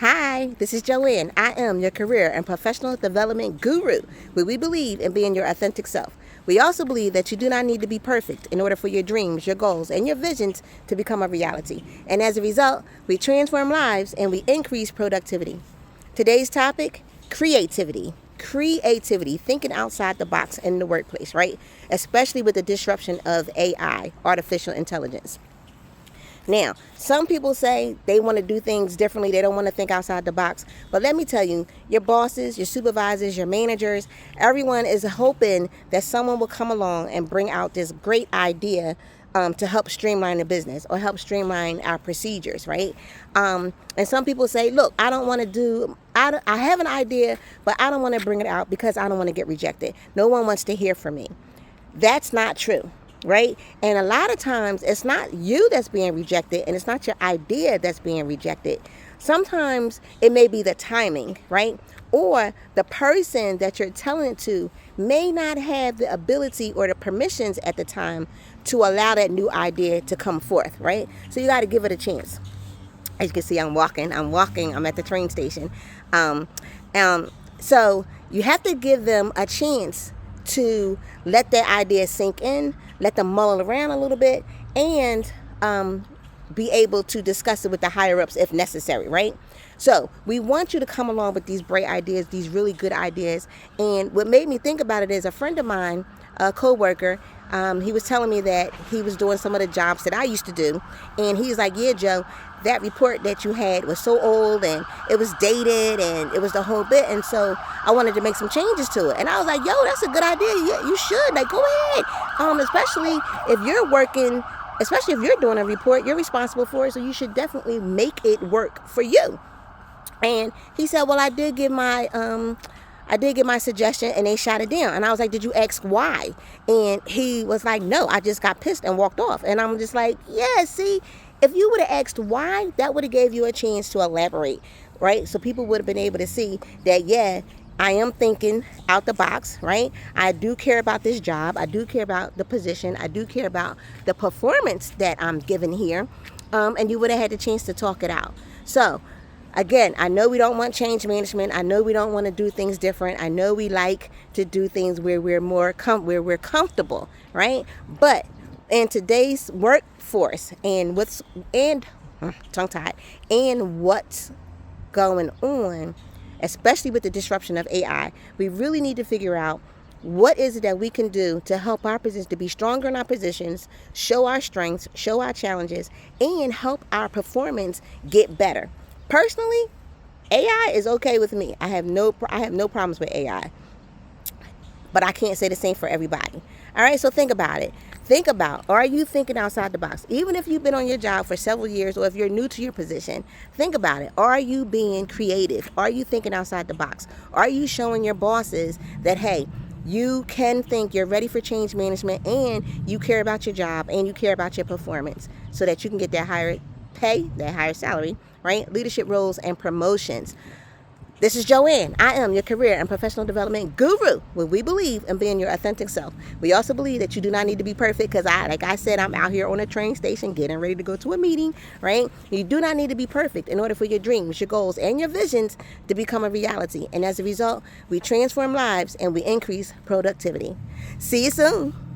Hi, this is Joanne. I am your career and professional development guru, where we believe in being your authentic self. We also believe that you do not need to be perfect in order for your dreams, your goals, and your visions to become a reality. And as a result, we transform lives and we increase productivity. Today's topic, creativity. Creativity, thinking outside the box in the workplace, right? Especially with the disruption of AI, artificial intelligence. Now, some people say they want to do things differently. They don't want to think outside the box. But let me tell you, your bosses, your supervisors, your managers, everyone is hoping that someone will come along and bring out this great idea to help streamline the business or help streamline our procedures, right? And some people say, look, I don't want to do, I have an idea, but I don't want to bring it out because I don't want to get rejected. No one wants to hear from me. That's not true, right? And a lot of times it's not you that's being rejected and it's not your idea that's being rejected. Sometimes it may be the timing, right? Or the person that you're telling it to may not have the ability or the permissions at the time to allow that new idea to come forth, right? So you got to give it a chance. As you can see, I'm walking, I'm at the train station. Um, so you have to give them a chance to let that idea sink in, let them mull around a little bit, and be able to discuss it with the higher ups if necessary, right? So we want you to come along with these bright ideas, these really good ideas. And what made me think about it is a friend of mine, a coworker, he was telling me that he was doing some of the jobs that I used to do. And he's like, yeah, Joe, that report that you had was so old and it was dated and it was the whole bit. And so I wanted to make some changes to it. And I was like, yo, that's a good idea. You should. Like, go ahead. Especially if you're working, especially if you're doing a report, you're responsible for it. So you should definitely make it work for you. And he said, well, I did give my suggestion and they shot it down. And I was like, did you ask why? And he was like, no, I just got pissed and walked off. And I'm just like, yeah, see, if you would have asked why, that would have gave you a chance to elaborate, right? So people would have been able to see that, yeah, I am thinking out the box, right? I do care about this job. I do care about the position. I do care about the performance that I'm giving here. And you would have had the chance to talk it out. So again, I know we don't want change management. I know we don't want to do things different. I know we like to do things where we're more where we're comfortable, right? But in today's workforce and what's going on, especially with the disruption of AI, we really need to figure out what is it that we can do to help our positions to be stronger in our positions, show our strengths, show our challenges, and help our performance get better. Personally, AI is okay with me. I have no problems with AI. But I can't say the same for everybody. All right, so think about it. Think about, are you thinking outside the box? Even if you've been on your job for several years or if you're new to your position, think about it. Are you being creative? Are you thinking outside the box? Are you showing your bosses that, hey, you can think, you're ready for change management, and you care about your job and you care about your performance so that you can get that higher pay, that higher salary, right? Leadership roles and promotions. This is Joanne. I am your career and professional development guru, where we believe in being your authentic self. We also believe that you do not need to be perfect because like I said, I'm out here on a train station getting ready to go to a meeting, right? You do not need to be perfect in order for your dreams, your goals, and your visions to become a reality. And as a result, we transform lives and we increase productivity. See you soon.